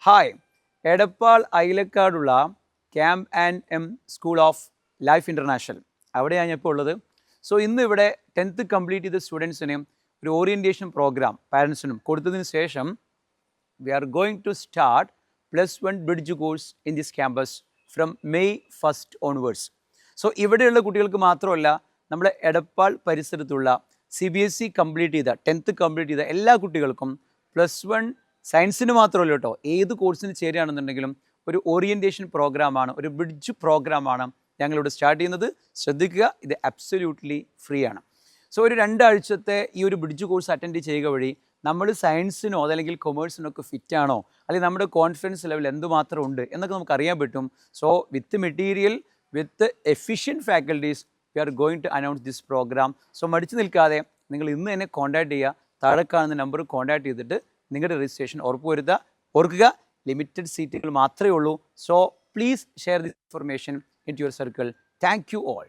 Hi, Edappal അയിലക്കാടുള്ള camp and M school of life international അവിടെയാണ് ഞാൻ ഇപ്പോൾ ഉള്ളത്. സോ ഇന്ന് ഇവിടെ 10th കംപ്ലീറ്റ് ചെയ്ത സ്റ്റുഡൻസിന് ഒരു ഓറിയൻറ്റേഷൻ പ്രോഗ്രാം പാരൻസിനും കൊടുത്തതിന് ശേഷം we are going to start +1 bridge course in this campus from May 1 onwards. So ഇവിടെയുള്ള കുട്ടികൾക്ക് മാത്രമല്ല, നമ്മുടെ എടപ്പാൾ പരിസരത്തുള്ള CBSE കംപ്ലീറ്റ് ചെയ്ത 10th കംപ്ലീറ്റ് ചെയ്ത എല്ലാ കുട്ടികൾക്കും +1 സയൻസിന് മാത്രമല്ല കേട്ടോ, ഏത് കോഴ്സിന് ചേരുകയാണെന്നുണ്ടെങ്കിലും ഒരു ഓറിയൻറ്റേഷൻ പ്രോഗ്രാമാണ്, ഒരു ബ്രിഡ്ജ് പ്രോഗ്രാമാണ് ഞങ്ങളിവിടെ സ്റ്റാർട്ട് ചെയ്യുന്നത്. ശ്രദ്ധിക്കുക, ഇത് അബ്സല്യൂട്ട്ലി ഫ്രീ ആണ്. സോ ഒരു 2 ആഴ്ചത്തെ ഈ ഒരു ബ്രിഡ്ജ് കോഴ്സ് അറ്റൻഡ് ചെയ്യുക വഴി നമ്മൾ സയൻസിനോ അതല്ലെങ്കിൽ കൊമേഴ്സിനോ ഒക്കെ ഫിറ്റാണോ, അല്ലെങ്കിൽ നമ്മുടെ കോൺഫിഡൻസ് ലെവൽ എന്തുമാത്രം ഉണ്ട് എന്നൊക്കെ നമുക്ക് അറിയാൻ പറ്റും. So with material, with efficient faculties we are going to announce this program. So മടിച്ചു നിൽക്കാതെ നിങ്ങൾ ഇന്ന് തന്നെ കോൺടാക്ട് ചെയ്യുക. താഴെ കാണുന്ന നമ്പർ കോൺടാക്ട് ചെയ്തിട്ട് നിങ്ങളുടെ രജിസ്ട്രേഷൻ ഉറപ്പുവരുത്തുക. ഓർക്കുക, ലിമിറ്റഡ് സീറ്റുകൾ മാത്രമേ ഉള്ളൂ. So please share this information in to your circle. Thank you all.